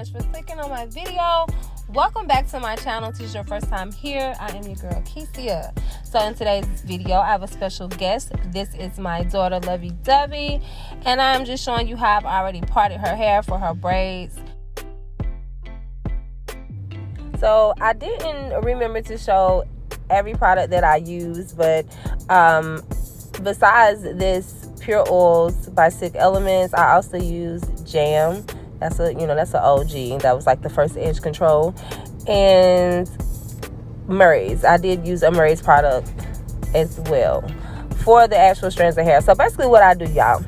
much for clicking on my video. Welcome back to my channel. If this is your first time here, I am your girl Kissez. So in today's video, I have a special guest. This is my daughter Lovey Dovey, and I'm just showing you how I've already parted her hair for her braids. So I didn't remember to show every product that I use, but besides this Pure Oils by Sick Elements, I also use Jam. That's an OG. That was like the first edge control. And Murray's. I did use a Murray's product as well for the actual strands of hair. So basically what I do, y'all,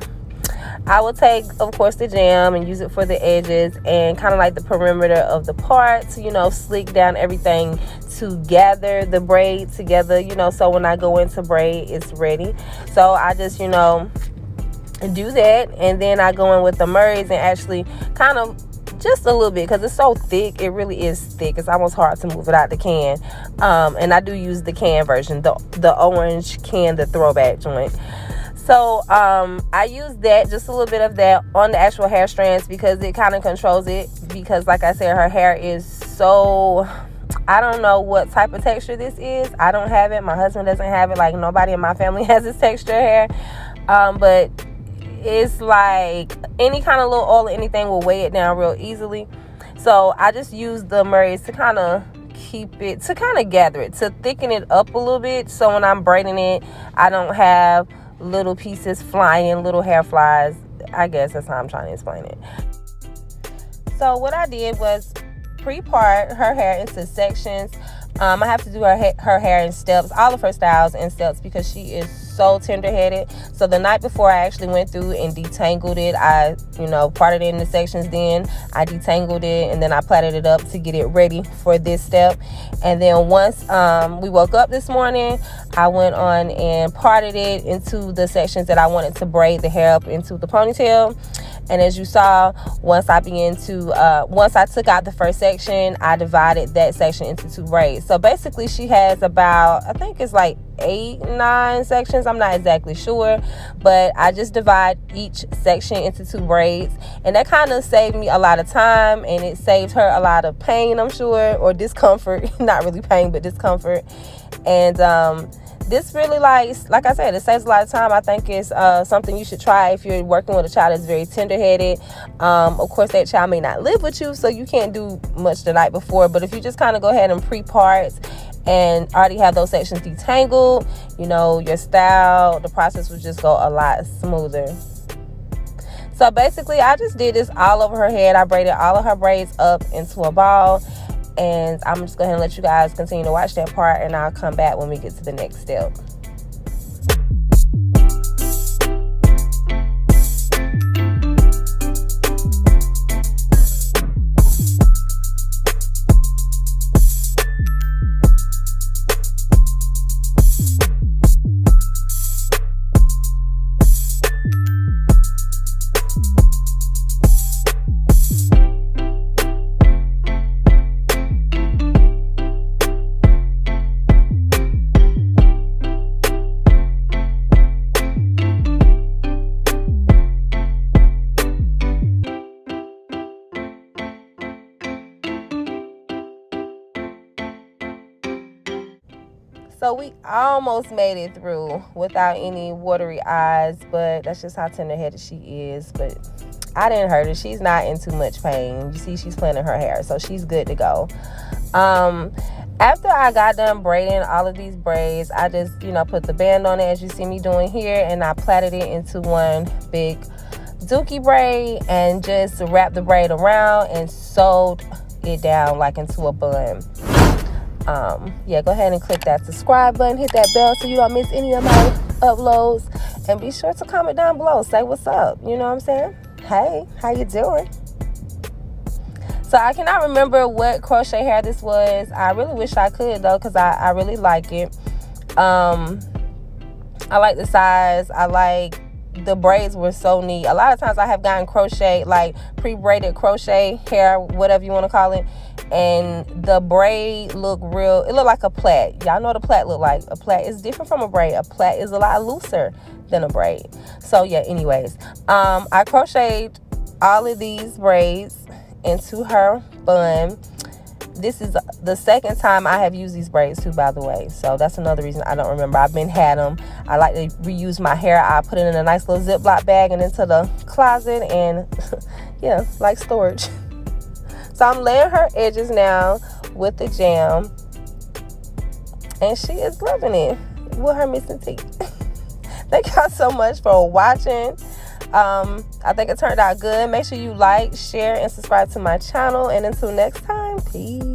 I will take, of course, the Jam and use it for the edges and kind of like the perimeter of the parts, slick down everything to gather the braid together, so when I go into braid, it's ready. So I just, do that, and then I go in with the Murray's and actually kind of just a little bit, because it's so thick. It really is thick. It's almost hard to move it out the can. And I do use the can version, the orange can, the throwback joint. So I use that, just a little bit of that on the actual hair strands, because it kind of controls it. Because like I said, her hair is so, I don't know what type of texture this is. I don't have it. My husband doesn't have it. Like, nobody in my family has this texture hair. But it's like any kind of little oil or anything will weigh it down real easily. So I just use the Murray's to kind of keep it, to kind of gather it, to thicken it up a little bit, so when I'm braiding it, I don't have little pieces flying, little hair flies. I guess that's how I'm trying to explain it. So what I did was pre-part her hair into sections. I have to do her hair in steps, all of her styles in steps, because she is so tender-headed. So the night before, I actually went through and detangled it. I, parted it into sections, then I detangled it, and then I plaited it up to get it ready for this step. And then once we woke up this morning, I went on and parted it into the sections that I wanted to braid the hair up into the ponytail. And as you saw, once I took out the first section, I divided that section into 2 braids. So basically she has about, I think it's like 8-9 sections. I'm not exactly sure, but I just divide each section into 2 braids, and that kind of saved me a lot of time, and it saved her a lot of pain, I'm sure, or discomfort. Not really pain, but discomfort. And this really, like I said, it saves a lot of time. I think it's something you should try if you're working with a child that's very tender-headed. Of course, that child may not live with you, so you can't do much the night before. But if you just kind of go ahead and pre-part and already have those sections detangled, your style, the process would just go a lot smoother. So basically, I just did this all over her head. I braided all of her braids up into a ball. And I'm just going to let you guys continue to watch that part, and I'll come back when we get to the next step. So we almost made it through without any watery eyes, but that's just how tender-headed she is. But I didn't hurt her. She's not in too much pain. You see, she's planning her hair, so she's good to go. After I got done braiding all of these braids, I just, put the band on it, as you see me doing here, and I plaited it into one big dookie braid and just wrapped the braid around and sewed it down like into a bun. Go ahead and click that subscribe button, hit that bell so you don't miss any of my uploads, and be sure to comment down below, say what's up, you know what I'm saying? Hey, how you doing? So I cannot remember what crochet hair this was. I really wish I could, though, because I really like it. I like the size. I like the braids were so neat. A lot of times I have gotten crochet, like pre-braided crochet hair, whatever you want to call it, and the braid look real. It looked like a plait. Y'all know what a plait look like. A plait is different from a braid. A plait is a lot looser than a braid. So yeah, anyways, I crocheted all of these braids into her bun. This is the second time I have used these braids too, by the way. So that's another reason I don't remember. I've been had them. I like to reuse my hair. I put it in a nice little Ziploc bag and into the closet, and yeah, like storage. So I'm laying her edges now with the jam, and she is loving it with her missing teeth. Thank y'all so much for watching. I think it turned out good. Make sure you like, share, and subscribe to my channel. And until next time, peace.